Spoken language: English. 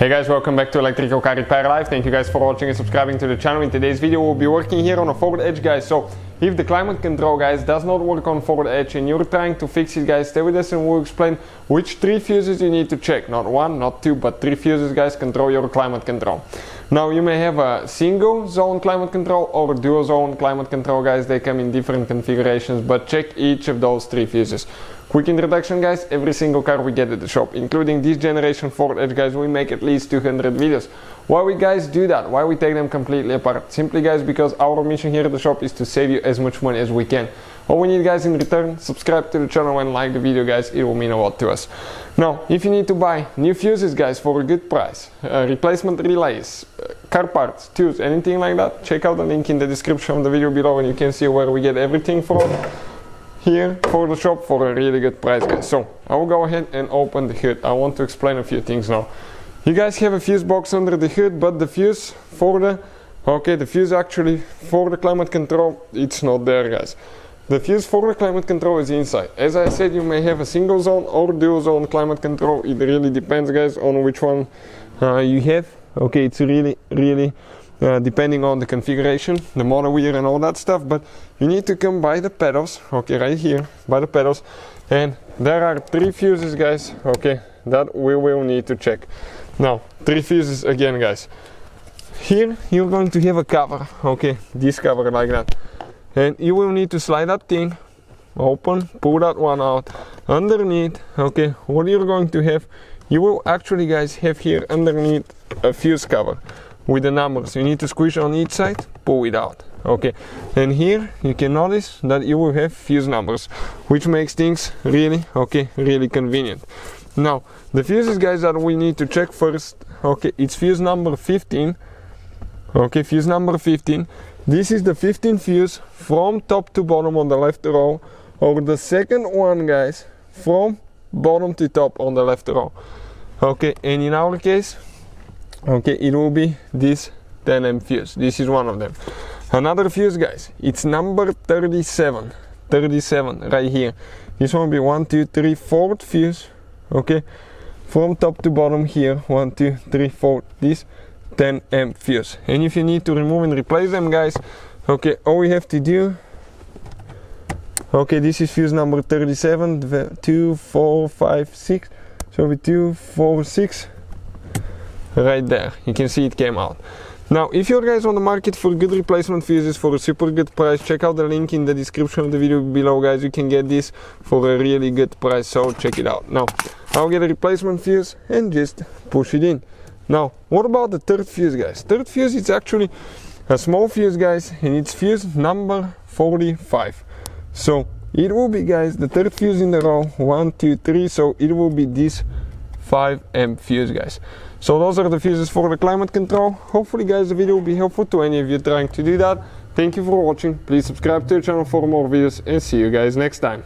Hey guys, welcome back to Electrical Car Repair Live. Thank you guys for watching and subscribing to the channel. In today's video we'll be working here on a Ford Edge, guys. So if the climate control, guys, does not work on Ford Edge and you're trying to fix it, guys, stay with us and we'll explain which 3 fuses you need to check. Not 1, not 2, but 3 fuses, guys, control your climate control. Now you may have a single zone climate control or dual zone climate control, guys. They come in different configurations, but check each of those 3 fuses. Quick introduction, guys. Every single car we get at the shop, including this generation Ford Edge, guys, we make at least 200 videos. Why we guys do that? Why we take them completely apart? Simply, guys, because our mission here at the shop is to save you as much money as we can. All we need, guys, in return, subscribe to the channel and like the video, guys. It will mean a lot to us. Now, if you need to buy new fuses, guys, for a good price, replacement relays, car parts, tools, anything like that, check out the link in the description of the video below and you can see where we get everything from here for the shop for a really good price, guys. So I will go ahead and open the hood. I want to explain a few things now. You guys have a fuse box under the hood, but the fuse for the fuse actually for the climate control, it's not there, guys. The fuse for the climate control is inside. As I said, you may have a single zone or dual zone climate control. It really depends, guys, on which one you have. Okay, it's really depending on the configuration, the model year and all that stuff, but you need to come by the pedals, okay, right here, by the pedals, and there are 3 fuses, guys, okay, that we will need to check. Now, 3 fuses again, guys. Here, you're going to have a cover, okay, this cover like that, and you will need to slide that thing, open, pull that one out, underneath, okay, what you're going to have, you will actually, guys, have here underneath a fuse cover with the numbers. You need to squish on each side, pull it out, okay, and here you can notice that you will have fuse numbers, which makes things really convenient. Now the fuses, guys, that we need to check first, okay, it's fuse number 15, okay, fuse number 15. This is the 15th fuse from top to bottom on the left row, or the second one, guys, from bottom to top on the left row, okay, and in our case, okay, it will be this 10 fuse. This is one of them. Another fuse, guys, it's number 37 right here. This one will be 1, 2, 3, 4th fuse, okay, from top to bottom here, 1, 2, 3, 4, this 10 fuse. And if you need to remove and replace them, guys, okay, all we have to do, okay, this is fuse number 37, 2, 4, 5, 6, so we 2, 4, 6 right there. You can see it came out. Now, if you're guys on the market for good replacement fuses for a super good price, check out the link in the description of the video below, guys. You can get this for a really good price, so check it out. Now, I'll get a replacement fuse and just push it in. Now, what about the 3rd fuse, guys? 3rd fuse is actually a small fuse, guys, and it's fuse number 45. So it will be, guys, the 3rd fuse in the row, 1, 2, 3, so it will be this 5 fuse, guys. So those are the fuses for the climate control. Hopefully, guys, the video will be helpful to any of you trying to do that. Thank you for watching. Please subscribe to the channel for more videos and see you guys next time.